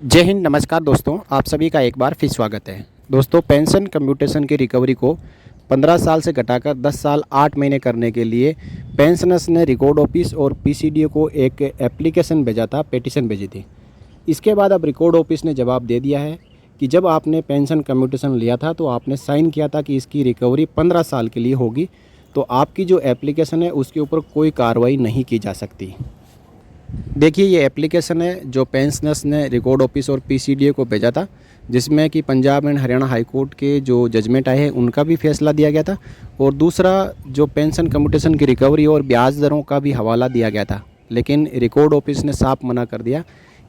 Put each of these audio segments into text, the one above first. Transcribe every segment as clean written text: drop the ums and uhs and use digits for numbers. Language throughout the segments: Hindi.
जय हिंद, नमस्कार दोस्तों। आप सभी का एक बार फिर स्वागत है। दोस्तों, पेंशन कम्यूटेशन की रिकवरी को 15 साल से घटाकर 10 साल 8 महीने करने के लिए पेंशनर्स ने रिकॉर्ड ऑफिस और पीसीडीओ को एक एप्लीकेशन भेजा था, पेटिशन भेजी थी। इसके बाद अब रिकॉर्ड ऑफिस ने जवाब दे दिया है कि जब आपने पेंशन कम्यूटेशन लिया था तो आपने साइन किया था कि इसकी रिकवरी 15 साल के लिए होगी, तो आपकी जो एप्लीकेशन है उसके ऊपर कोई कार्रवाई नहीं की जा सकती। देखिए, ये एप्लीकेशन है जो पेंशनर्स ने रिकॉर्ड ऑफिस और पीसीडीओ को भेजा था, जिसमें कि Punjab and Haryana high court के जो जजमेंट आए हैं उनका भी फैसला दिया गया था, और दूसरा जो पेंशन कम्यूटेशन की रिकवरी और ब्याज दरों का भी हवाला दिया गया था। लेकिन रिकॉर्ड ऑफिस ने साफ मना कर दिया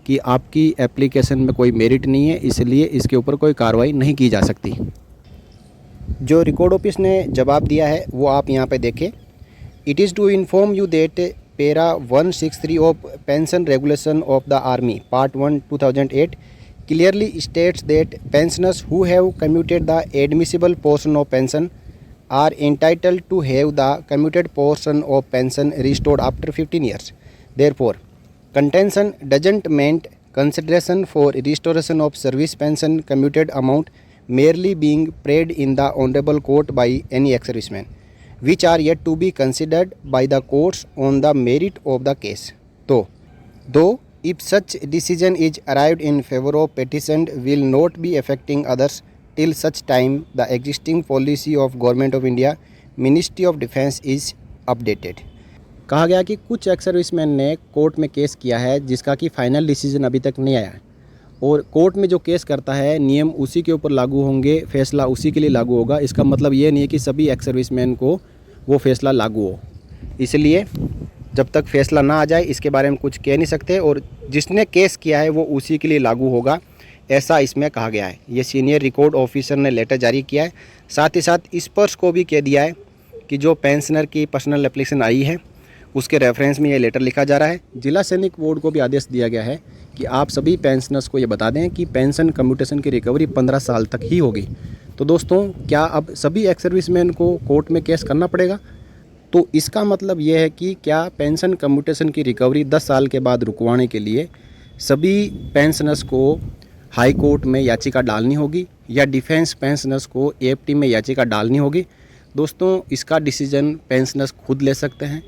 कि आपकी एप्लीकेशन में कोई मेरिट नहीं है, इसलिए इसके ऊपर कोई कार्रवाई नहीं की जा सकती। जो रिकॉर्ड ऑफिस ने जवाब दिया है वो आप यहाँ पे देखें। It is to inform you that Para 163 of Pension Regulation of the Army, Part 1, 2008, clearly states that pensioners who have commuted the admissible portion of pension are entitled to have the commuted portion of pension restored after 15 years. Therefore, contention doesn't mean consideration for restoration of service pension commuted amount merely being paid in the honorable court by any ex-serviceman, which are yet to be considered by the courts on the merit of the case. Though if such decision is arrived in favor of petitioned will not be affecting others till such time the existing policy of Government of India, Ministry of Defence is updated. कहा गया कि कुछ एक्स सर्विसमैन ने कोर्ट में केस किया है जिसका कि फाइनल डिसीजन अभी तक नहीं आया है, और कोर्ट में जो केस करता है नियम उसी के ऊपर लागू होंगे, फैसला उसी के लिए लागू होगा। इसका मतलब ये नहीं है कि सभी एक्स सर्विसमैन को वो फैसला लागू हो। इसलिए जब तक फैसला ना आ जाए इसके बारे में कुछ कह नहीं सकते, और जिसने केस किया है वो उसी के लिए लागू होगा, ऐसा इसमें कहा गया है। ये सीनियर रिकॉर्ड ऑफिसर ने लेटर जारी किया है। साथ ही साथ स्पर्श को भी कह दिया है कि जो पेंशनर की पर्सनल एप्लीकेशन आई है उसके रेफरेंस में ये लेटर लिखा जा रहा है। जिला सैनिक बोर्ड को भी आदेश दिया गया है कि आप सभी पेंशनर्स को ये बता दें कि पेंशन कम्यूटेशन की रिकवरी 15 साल तक ही होगी। तो दोस्तों, क्या अब सभी एक्स सर्विसमैन को कोर्ट में केस करना पड़ेगा? तो इसका मतलब ये है कि क्या पेंशन कम्यूटेशन की रिकवरी 10 साल के बाद रुकवाने के लिए सभी पेंशनर्स को हाई कोर्ट में याचिका डालनी होगी या डिफेंस पेंशनर्स को एएफटी में याचिका डालनी होगी? दोस्तों, इसका डिसीजन पेंशनर्स खुद ले सकते हैं,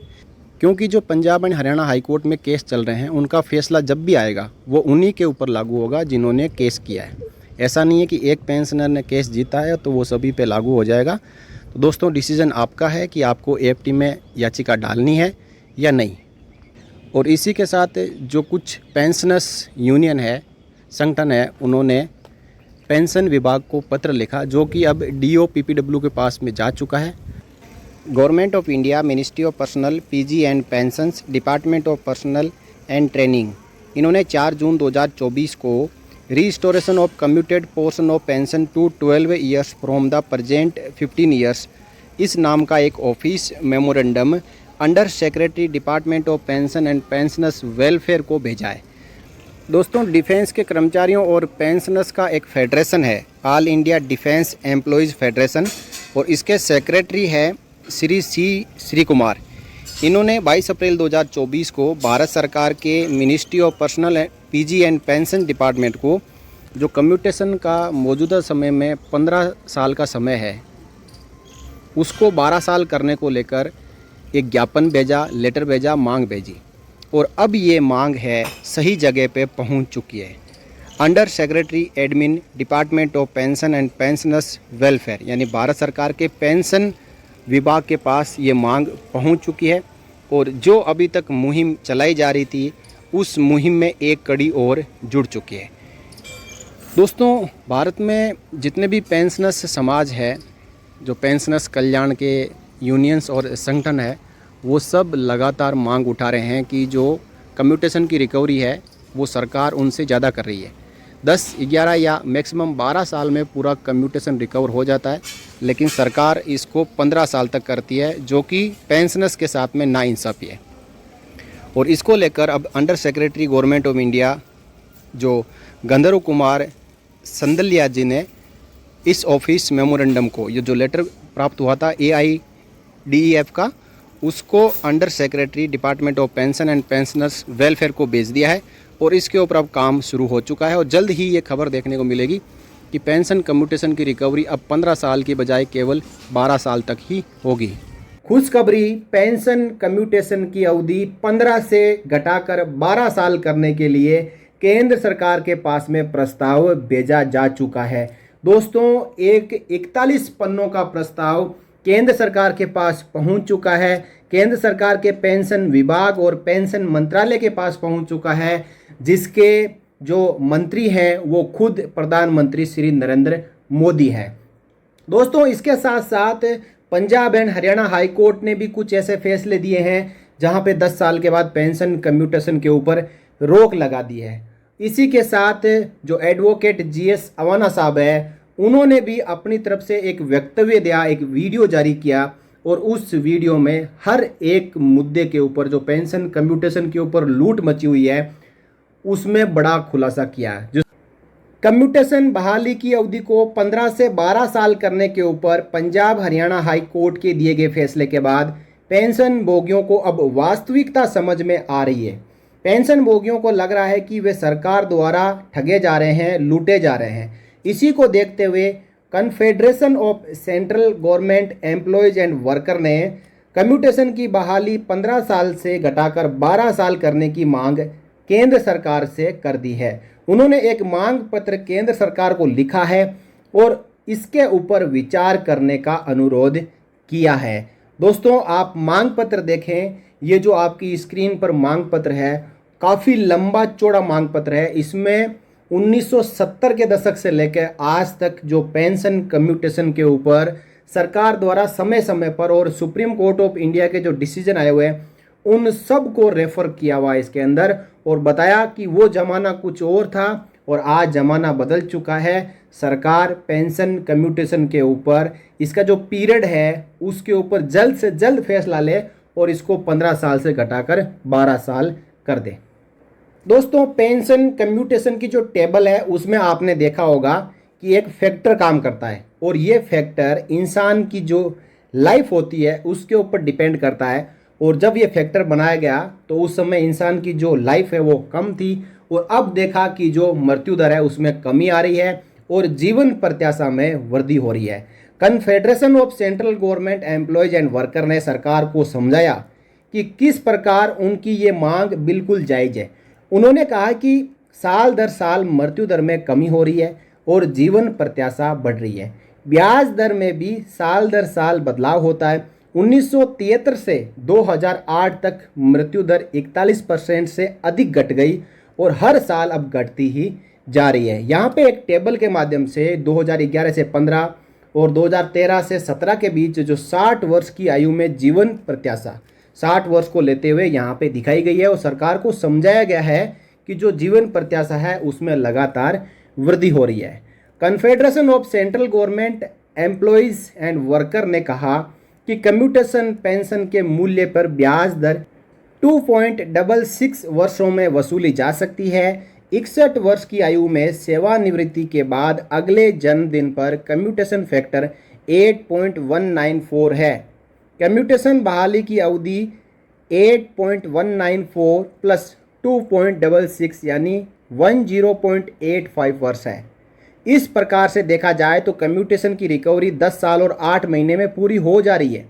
क्योंकि जो Punjab and Haryana high court में केस चल रहे हैं उनका फैसला जब भी आएगा वो उन्हीं के ऊपर लागू होगा जिन्होंने केस किया है। ऐसा नहीं है कि एक पेंशनर ने केस जीता है तो वो सभी पे लागू हो जाएगा। तो दोस्तों, डिसीजन आपका है कि आपको एएफटी में याचिका डालनी है या नहीं। और इसी के साथ जो कुछ पेंशनर्स यूनियन है, संगठन है, उन्होंने पेंशन विभाग को पत्र लिखा जो कि अब डीओ पीपीडब्ल्यू के पास में जा चुका है। Government of India, ministry of personnel, PG and pensions, department of personnel and training, इन्होंने 4 जून 2024 को restoration of commuted portion of pension to 12 years from the present 15 years इस नाम का एक office memorandum under secretary department of pension and pensioners welfare को भेजा है। दोस्तों, डिफेंस के कर्मचारियों और पेंशनर्स का एक फेडरेशन है, all India defence employees federation, और इसके सेक्रेटरी है श्री कुमार। इन्होंने 22 अप्रैल 2024 को भारत सरकार के ministry of personnel, PG and pension department को जो कम्यूटेशन का मौजूदा समय में 15 साल का समय है उसको 12 साल करने को लेकर एक ज्ञापन भेजा, लेटर भेजा, मांग भेजी, और अब ये मांग है सही जगह पे पहुंच चुकी है। Under secretary admin department of pension and pensioners welfare, यानी भारत सरकार के पेंशन विभाग के पास ये मांग पहुंच चुकी है, और जो अभी तक मुहिम चलाई जा रही थी उस मुहिम में एक कड़ी और जुड़ चुकी है। दोस्तों, भारत में जितने भी पेंशनर्स समाज है, जो पेंशनर्स कल्याण के यूनियंस और संगठन है, वो सब लगातार मांग उठा रहे हैं कि जो कम्यूटेशन की रिकवरी है वो सरकार उनसे ज़्यादा कर रही है। 10, 11 या मैक्सिमम 12 साल में पूरा कम्यूटेशन रिकवर हो जाता है, लेकिन सरकार इसको 15 साल तक करती है, जो कि पेंशनर्स के साथ में नाइंसाफ़ी है। और इसको लेकर अब under secretary government of India जो गंधर्व कुमार संदलिया जी ने इस ऑफिस मेमोरेंडम को, ये जो लेटर प्राप्त हुआ था AIDEF का, उसको under secretary department of pension and pensioners welfare को भेज दिया है, और इसके ऊपर अब काम शुरू हो चुका है और जल्द ही ये खबर देखने को मिलेगी कि पेंशन कम्यूटेशन की रिकवरी अब 15 साल की बजाय केवल 12 साल तक ही होगी। खुशखबरी, पेंशन कम्यूटेशन की अवधि 15 से घटाकर 12 साल करने के लिए केंद्र सरकार के पास में प्रस्ताव भेजा जा चुका है। दोस्तों, एक 41 पन्नों का प्रस्ताव केंद्र सरकार के पास पहुंच चुका है। केंद्र सरकार के पेंशन विभाग और पेंशन मंत्रालय के पास पहुंच चुका है, जिसके जो मंत्री हैं वो खुद प्रधानमंत्री श्री नरेंद्र मोदी हैं। दोस्तों, इसके साथ साथ Punjab and Haryana high court ने भी कुछ ऐसे फैसले दिए हैं जहां पे 10 साल के बाद पेंशन कम्यूटेशन के ऊपर रोक लगा दी है। इसी के साथ जो एडवोकेट जीएस अवाना साहब है, उन्होंने भी अपनी तरफ से एक वक्तव्य दिया, एक वीडियो जारी किया और उस वीडियो में हर एक मुद्दे के ऊपर जो पेंशन कम्यूटेशन के ऊपर लूट मची हुई है उसमें बड़ा खुलासा किया है। जो कम्यूटेशन बहाली की अवधि को 15 से 12 साल करने के ऊपर पंजाब हरियाणा हाई कोर्ट के दिए गए फैसले के बाद पेंशन भोगियों को अब वास्तविकता समझ में आ रही है। पेंशन भोगियों को लग रहा है कि वे सरकार द्वारा ठगे जा रहे हैं, लूटे जा रहे हैं। इसी को देखते हुए confederation of central government employees and worker ने कम्यूटेशन की बहाली 15 साल से घटाकर 12 साल करने की मांग केंद्र सरकार से कर दी है। उन्होंने एक मांग पत्र केंद्र सरकार को लिखा है और इसके ऊपर विचार करने का अनुरोध किया है। दोस्तों, आप मांग पत्र देखें, ये जो आपकी स्क्रीन पर मांग पत्र है काफ़ी लंबा चौड़ा मांग पत्र है। इसमें 1970 के दशक से लेकर आज तक जो पेंशन कम्यूटेशन के ऊपर सरकार द्वारा समय समय पर और सुप्रीम कोर्ट ऑफ इंडिया के जो डिसीजन आए हुए हैं उन सब को रेफर किया हुआ है इसके अंदर, और बताया कि वो ज़माना कुछ और था और आज ज़माना बदल चुका है। सरकार पेंशन कम्यूटेशन के ऊपर इसका जो पीरियड है उसके ऊपर जल्द से जल्द फैसला ले और इसको 15 साल से घटाकर 12 साल कर दे। दोस्तों, पेंशन कम्यूटेशन की जो टेबल है उसमें आपने देखा होगा कि एक फैक्टर काम करता है और ये फैक्टर इंसान की जो लाइफ होती है उसके ऊपर डिपेंड करता है। और जब ये फैक्टर बनाया गया तो उस समय इंसान की जो लाइफ है वो कम थी और अब देखा कि जो मृत्यु दर है उसमें कमी आ रही है और जीवन प्रत्याशा में वृद्धि हो रही है। Confederation of central government employees and worker ने सरकार को समझाया कि किस प्रकार उनकी ये मांग बिल्कुल जायज़ है। उन्होंने कहा कि साल दर साल मृत्यु दर में कमी हो रही है और जीवन प्रत्याशा बढ़ रही है। ब्याज दर में भी साल दर साल बदलाव होता है। 1973 से 2008 तक मृत्यु दर 41% से अधिक घट गई और हर साल अब घटती ही जा रही है। यहाँ पे एक टेबल के माध्यम से 2011 से 15 और 2013 से 17 के बीच जो 60 वर्ष की आयु में जीवन प्रत्याशा 60 वर्ष को लेते हुए यहाँ पे दिखाई गई है और सरकार को समझाया गया है कि जो जीवन प्रत्याशा है उसमें लगातार वृद्धि हो रही है। Confederation of central government employees and worker ने कहा कि कम्यूटेशन पेंशन के मूल्य पर ब्याज दर 2.66 वर्षों में वसूली जा सकती है। 61 वर्ष की आयु में सेवानिवृत्ति के बाद अगले जन्मदिन पर कम्यूटेशन फैक्टर 8.194 है। कम्यूटेशन बहाली की अवधि 8.194 प्लस 2.66 यानी 10.85 वर्ष है। इस प्रकार से देखा जाए तो कम्यूटेशन की रिकवरी 10 साल और 8 महीने में पूरी हो जा रही है।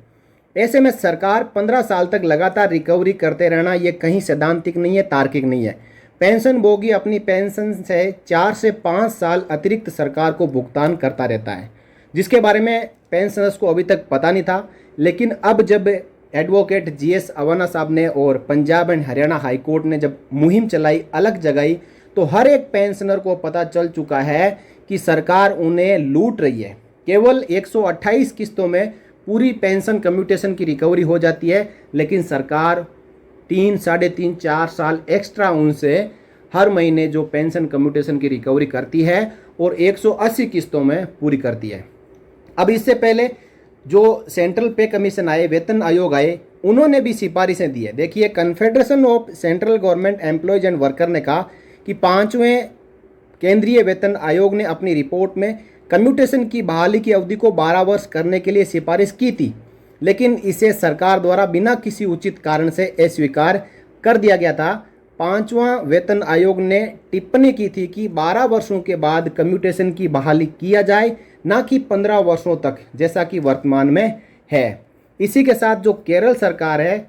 ऐसे में सरकार 15 साल तक लगातार रिकवरी करते रहना ये कहीं सैद्धांतिक नहीं है, तार्किक नहीं है। पेंशन भोगी अपनी पेंशन से 4 से 5 साल अतिरिक्त सरकार को भुगतान करता रहता है, जिसके बारे में पेंशनर्स को अभी तक पता नहीं था। लेकिन अब जब एडवोकेट जीएस अवाना साहब ने और Punjab and Haryana high court ने जब मुहिम चलाई, अलग जगाई, तो हर एक पेंशनर को पता चल चुका है कि सरकार उन्हें लूट रही है। केवल 128 किस्तों में पूरी पेंशन कम्यूटेशन की रिकवरी हो जाती है, लेकिन सरकार 3, 3.5, 4 साल एक्स्ट्रा उनसे हर महीने जो पेंशन कम्यूटेशन की रिकवरी करती है और 180 किस्तों में पूरी करती है। अब इससे पहले जो सेंट्रल पे कमीशन आए, वेतन आयोग आए, उन्होंने भी सिफारिशें दी है। देखिए, confederation of central government employees and worker ने कहा कि 5वें केंद्रीय वेतन आयोग ने अपनी रिपोर्ट में कम्यूटेशन की बहाली की अवधि को 12 वर्ष करने के लिए सिफारिश की थी, लेकिन इसे सरकार द्वारा बिना किसी उचित कारण से अस्वीकार कर दिया गया था। पांचवा वेतन आयोग ने टिप्पणी की थी कि 12 वर्षों के बाद कम्यूटेशन की बहाली किया जाए, ना कि 15 वर्षों तक जैसा कि वर्तमान में है। इसी के साथ जो केरल सरकार है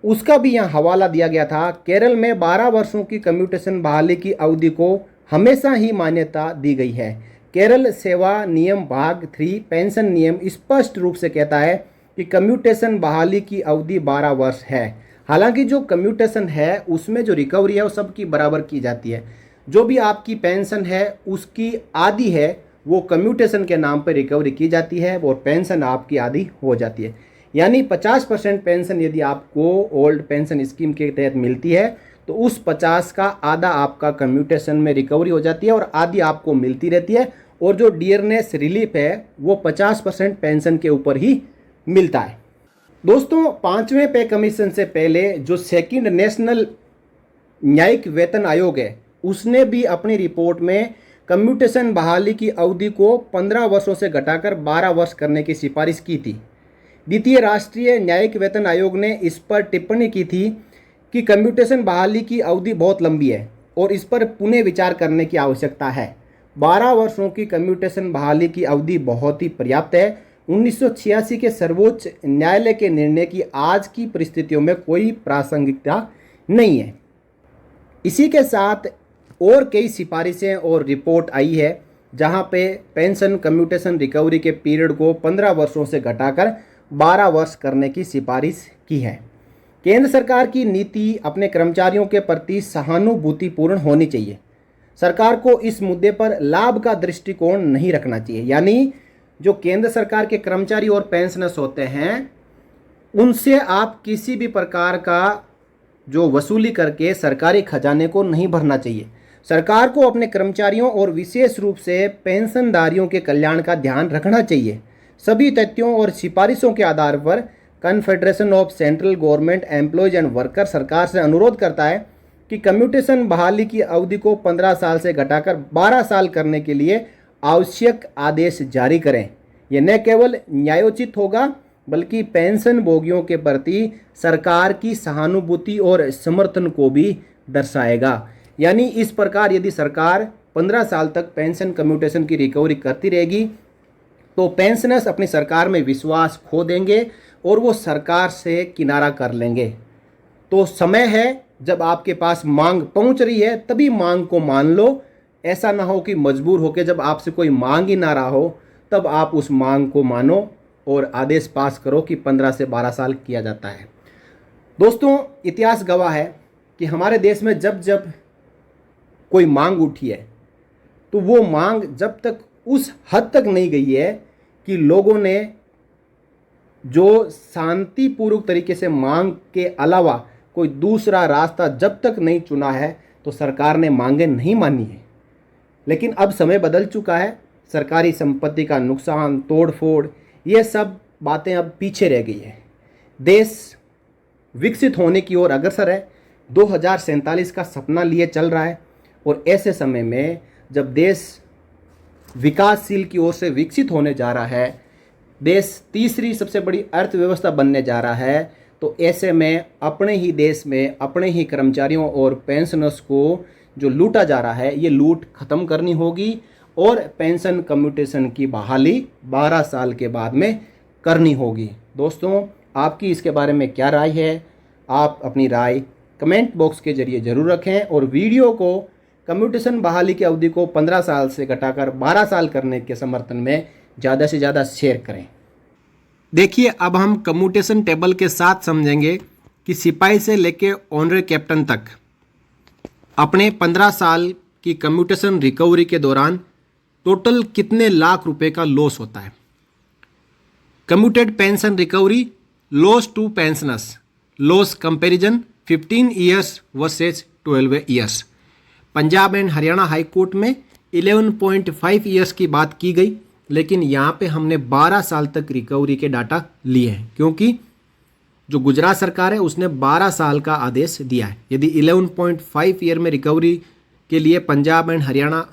उसका भी यहाँ हवाला दिया गया था। केरल में 12 वर्षों की कम्यूटेशन बहाली की अवधि को हमेशा ही मान्यता दी गई है। केरल सेवा नियम भाग 3 पेंशन नियम स्पष्ट रूप से कहता है कि कम्यूटेशन बहाली की अवधि 12 वर्ष है। हालांकि जो कम्यूटेशन है उसमें जो रिकवरी है वो सबकी बराबर की जाती है। जो भी आपकी पेंशन है उसकी आधी है वो कम्यूटेशन के नाम पर रिकवरी की जाती है और पेंशन आपकी आधी हो जाती है। यानी 50% पेंशन यदि आपको ओल्ड पेंशन स्कीम के तहत मिलती है तो उस 50 का आधा आपका कम्यूटेशन में रिकवरी हो जाती है और आधी आपको मिलती रहती है। और जो डियरनेस रिलीफ है वो 50% पेंशन के ऊपर ही मिलता है। दोस्तों, 5वें पे कमीशन से पहले जो सेकंड नेशनल न्यायिक वेतन आयोग है उसने भी अपनी रिपोर्ट में कम्यूटेशन बहाली की अवधि को 15 वर्षों से घटाकर 12 वर्ष करने की सिफारिश की थी। द्वितीय राष्ट्रीय न्यायिक वेतन आयोग ने इस पर टिप्पणी की थी कि कम्यूटेशन बहाली की अवधि बहुत लंबी है और इस पर पुनः विचार करने की आवश्यकता है। 12 वर्षों की कम्यूटेशन बहाली की अवधि बहुत ही पर्याप्त है। 1986 के सर्वोच्च न्यायालय के निर्णय की आज की परिस्थितियों में कोई प्रासंगिकता नहीं है। इसी के साथ और कई सिफारिशें और रिपोर्ट आई है जहां पे पेंशन कम्यूटेशन रिकवरी के पीरियड को 15 वर्षों से घटाकर 12 वर्ष करने की सिफारिश की है। केंद्र सरकार की नीति अपने कर्मचारियों के प्रति सहानुभूतिपूर्ण होनी चाहिए। सरकार को इस मुद्दे पर लाभ का दृष्टिकोण नहीं रखना चाहिए। यानी जो केंद्र सरकार के कर्मचारी और पेंशनर्स होते हैं उनसे आप किसी भी प्रकार का जो वसूली करके सरकारी खजाने को नहीं भरना चाहिए। सरकार को अपने कर्मचारियों और विशेष रूप से पेंशनधारियों के कल्याण का ध्यान रखना चाहिए। सभी तथ्यों और सिफारिशों के आधार पर confederation of central government employees and worker सरकार से अनुरोध करता है कि कम्यूटेशन बहाली की अवधि को 15 साल से घटाकर 12 साल करने के लिए आवश्यक आदेश जारी करें। यह न केवल न्यायोचित होगा बल्कि पेंशन भोगियों के प्रति सरकार की सहानुभूति और समर्थन को भी दर्शाएगा। यानी इस प्रकार यदि सरकार 15 साल तक पेंशन कम्यूटेशन की रिकवरी करती रहेगी तो पेंशनर्स अपनी सरकार में विश्वास खो देंगे और वो सरकार से किनारा कर लेंगे। तो समय है जब आपके पास मांग पहुंच रही है तभी मांग को मान लो। ऐसा ना हो कि मजबूर होकर जब आपसे कोई मांग ही ना रहा हो तब आप उस मांग को मानो और आदेश पास करो कि 15 से 12 साल किया जाता है। दोस्तों, इतिहास गवाह है कि हमारे देश में जब जब कोई मांग उठी है तो वो मांग जब तक उस हद तक नहीं गई है कि लोगों ने जो शांतिपूर्वक तरीके से मांग के अलावा कोई दूसरा रास्ता जब तक नहीं चुना है तो सरकार ने मांगें नहीं मानी है। लेकिन अब समय बदल चुका है। सरकारी संपत्ति का नुकसान, तोड़फोड़, ये सब बातें अब पीछे रह गई है। देश विकसित होने की ओर अग्रसर है। 2047 का सपना लिए चल रहा है और ऐसे समय में जब देश विकासशील की ओर से विकसित होने जा रहा है, देश तीसरी सबसे बड़ी अर्थव्यवस्था बनने जा रहा है, तो ऐसे में अपने ही देश में अपने ही कर्मचारियों और पेंशनर्स को जो लूटा जा रहा है ये लूट खत्म करनी होगी और पेंशन कम्यूटेशन की बहाली 12 साल के बाद में करनी होगी। दोस्तों, आपकी इसके बारे में क्या राय है? आप अपनी राय कमेंट बॉक्स के जरिए ज़रूर रखें और वीडियो को कम्यूटेशन बहाली की अवधि को 15 साल से घटाकर 12 साल करने के समर्थन में ज़्यादा से ज़्यादा शेयर करें। देखिए, अब हम कम्यूटेशन टेबल के साथ समझेंगे कि सिपाही से लेके ऑनरेरी कैप्टन तक अपने 15 साल की कम्यूटेशन रिकवरी के दौरान टोटल कितने लाख रुपए का लॉस होता है। Commuted pension recovery loss to pensioners, loss comparison 15 years versus 12 years. Punjab and Haryana high court में 11.5 ईयर्स की बात की गई, लेकिन यहाँ पे हमने 12 साल तक रिकवरी के डाटा लिए हैं क्योंकि जो गुजरात सरकार है उसने 12 साल का आदेश दिया है। यदि 11.5 ईयर में रिकवरी के लिए Punjab and Haryana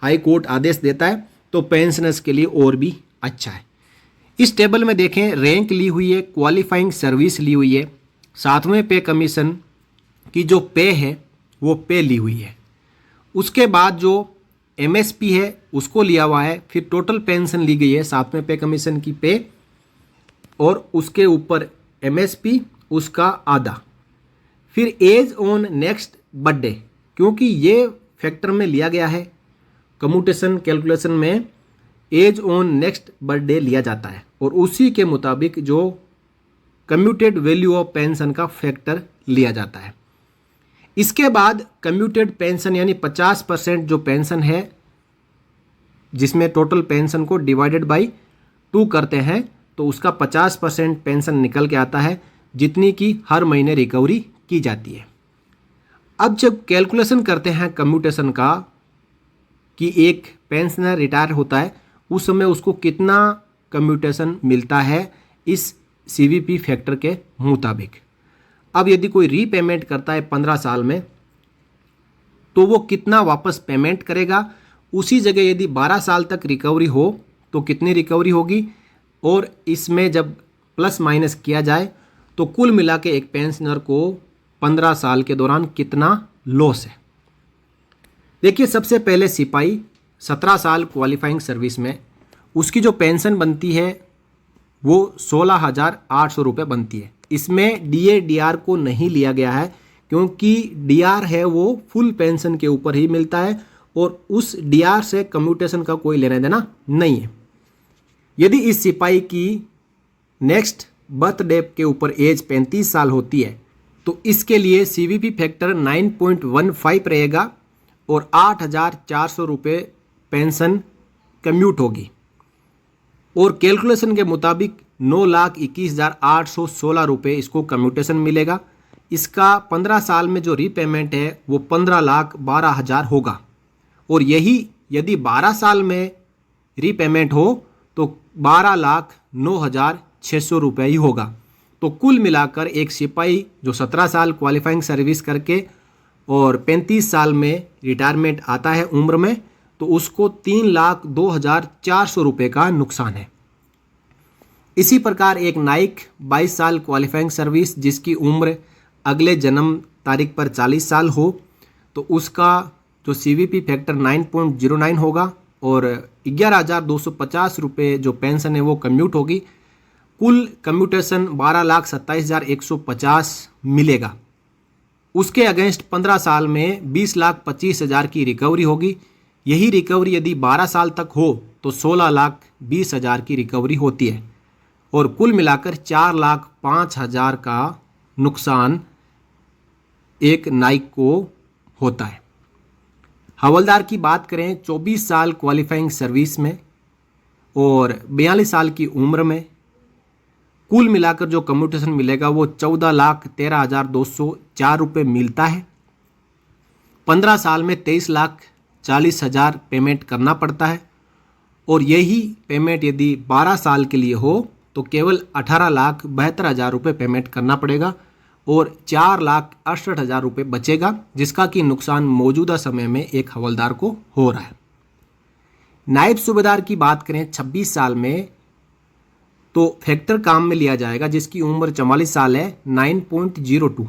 high court आदेश देता है तो पेंशनर्स के लिए और भी अच्छा है। इस टेबल में देखें, रैंक ली हुई है, क्वालिफाइंग सर्विस ली हुई है, 7वें पे कमीशन की जो पे है वो पे ली हुई है। उसके बाद जो एमएसपी है उसको लिया हुआ है, फिर टोटल पेंशन ली गई है, साथ में पे कमीशन की पे, और उसके ऊपर एमएसपी उसका आधा, फिर एज ऑन नेक्स्ट बर्थडे, क्योंकि ये फैक्टर में लिया गया है कम्यूटेशन कैलकुलेशन में, एज ऑन नेक्स्ट बर्थडे लिया जाता है और उसी के मुताबिक जो कम्यूटेड वैल्यू ऑफ पेंशन का फैक्टर लिया जाता है। इसके बाद कम्यूटेड पेंशन यानी 50% जो पेंशन है, जिसमें टोटल पेंशन को डिवाइडेड बाई 2 करते हैं तो उसका 50% पेंशन निकल के आता है, जितनी की हर महीने रिकवरी की जाती है। अब जब कैलकुलेशन करते हैं कम्यूटेशन का कि एक पेंशनर रिटायर होता है उस समय उसको कितना कम्यूटेशन मिलता है इस सीवीपी फैक्टर के मुताबिक। अब यदि कोई रीपेमेंट करता है 15 साल में तो वो कितना वापस पेमेंट करेगा, उसी जगह यदि 12 साल तक रिकवरी हो तो कितनी रिकवरी होगी, और इसमें जब प्लस माइनस किया जाए तो कुल मिला के एक पेंशनर को 15 साल के दौरान कितना लॉस है। देखिए, सबसे पहले सिपाही 17 साल क्वालिफाइंग सर्विस में उसकी जो पेंशन बनती है वो 16,800 रुपये बनती है। इसमें डीए डीआर को नहीं लिया गया है, क्योंकि डीआर है वो फुल पेंशन के ऊपर ही मिलता है और उस डीआर से कम्यूटेशन का कोई लेना देना नहीं है। यदि इस सिपाही की नेक्स्ट बर्थडे के ऊपर एज 35 साल होती है तो इसके लिए सीवीपी फैक्टर 9.15 रहेगा और 8,400 रुपये पेंशन कम्यूट होगी, और कैलकुलेशन के मुताबिक 9,21,816 रुपये इसको कम्यूटेशन मिलेगा। इसका 15 साल में जो रीपेमेंट है वो 15,12,000 होगा, और यही यदि 12 साल में रीपेमेंट हो तो 12,09,600 रुपये ही होगा। तो कुल मिलाकर एक सिपाही जो 17 साल क्वालिफाइंग सर्विस करके और 35 साल में रिटायरमेंट आता है उम्र में, तो उसको 3,02,400 रुपये का नुकसान है। इसी प्रकार एक नाइक 22 साल क्वालिफाइंग सर्विस जिसकी उम्र अगले जन्म तारीख पर 40 साल हो तो उसका जो सीवीपी फैक्टर 9.09 होगा और 11,250 रुपये जो पेंशन है वो कम्यूट होगी। कुल कम्यूटेशन 12,27,150 मिलेगा। उसके अगेंस्ट 15 साल में 20,25,000 की रिकवरी होगी। यही रिकवरी यदि 12 साल तक हो तो 16,20,000 की रिकवरी होती है, और कुल मिलाकर 4,05,000 का नुकसान एक नाइक को होता है। हवलदार की बात करें 24 साल क्वालिफाइंग सर्विस में और 42 साल की उम्र में, कुल मिलाकर जो कम्यूटेशन मिलेगा वो 14,13,204 रुपये मिलता है। 15 साल में 23,40,000 पेमेंट करना पड़ता है, और यही पेमेंट यदि 12 साल के लिए हो तो केवल 18,72,000 रुपये पेमेंट करना पड़ेगा और 4,68,000 रुपये बचेगा, जिसका कि नुकसान मौजूदा समय में एक हवलदार को हो रहा है। नायब सूबेदार की बात करें 26 साल में तो फैक्टर काम में लिया जाएगा जिसकी उम्र 44 साल है 9.02,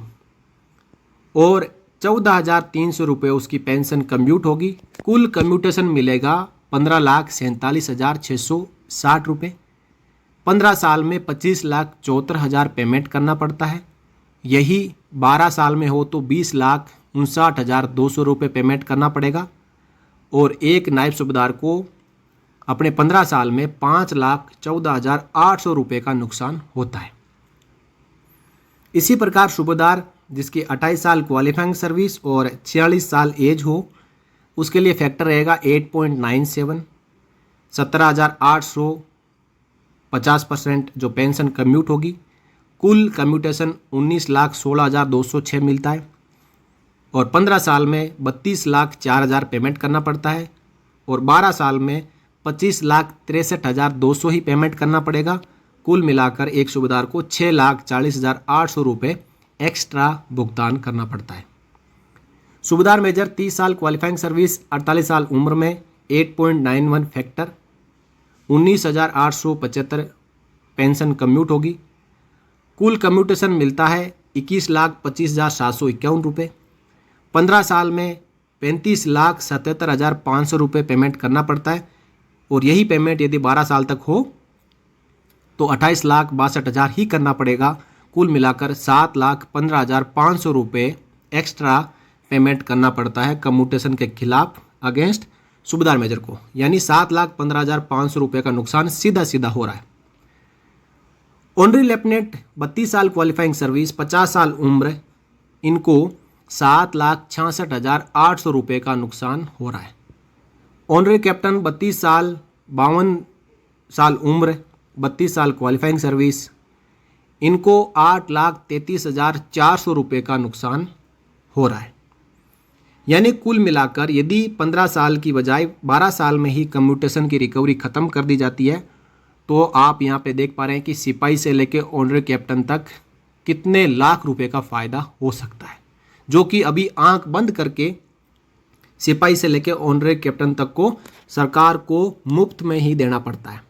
और 14,300 रुपये उसकी पेंशन कम्यूट होगी। कुल कम्यूटेशन मिलेगा 15,47,660 रुपये। 15 साल में 25,74,000 पेमेंट करना पड़ता है। यही 12 साल में हो तो 20,59,200 रुपये पेमेंट करना पड़ेगा, और एक नायब सूबेदार को अपने 15 साल में 5,14,800 रुपये का नुकसान होता है। इसी प्रकार सूबेदार जिसकी 28 साल क्वालिफाइंग सर्विस और 46 साल एज हो उसके लिए फैक्टर रहेगा 8.97, 17,800 50% जो पेंशन कम्यूट होगी। कुल कम्यूटेशन 19,16,206 मिलता है, और 15 साल में 32,04,000 पेमेंट करना पड़ता है, और 12 साल में 25,63,200 ही पेमेंट करना पड़ेगा। कुल मिलाकर एक सूबेदार को 6,40,800 रुपये एक्स्ट्रा भुगतान करना पड़ता है। सूबेदार मेजर 30 साल क्वालिफाइंग सर्विस 48 साल उम्र में 8.91 फैक्टर 19,875 पेंशन कम्यूट होगी। कुल कम्यूटेशन मिलता है 21,25,751 रुपये। 15 साल में 35,77,500 रुपये पेमेंट करना पड़ता है और यही पेमेंट यदि 12 साल तक हो तो 28,62,000 ही करना पड़ेगा। कुल मिलाकर 7,15,500 रुपये एक्स्ट्रा पेमेंट करना पड़ता है कम्यूटेशन के खिलाफ अगेंस्ट सूबेदार मेजर को, यानी 7,15,500 रुपये का नुकसान सीधा सीधा हो रहा है। ऑनरी लेफ्टिनेंट 32 साल क्वालिफाइंग सर्विस 50 साल उम्र, इनको 7,66,800 रुपये का नुकसान हो रहा है। ऑनरी कैप्टन 32 साल 52 साल उम्र 32 साल क्वालिफाइंग सर्विस, इनको 8,33,400 रुपये का नुकसान हो रहा है। यानी कुल मिलाकर यदि 15 साल की बजाय 12 साल में ही कम्यूटेशन की रिकवरी ख़त्म कर दी जाती है तो आप यहाँ पे देख पा रहे हैं कि सिपाही से लेकर ऑनरी कैप्टन तक कितने लाख रुपए का फ़ायदा हो सकता है, जो कि अभी आंख बंद करके सिपाही से लेकर ऑनरी कैप्टन तक को सरकार को मुफ्त में ही देना पड़ता है।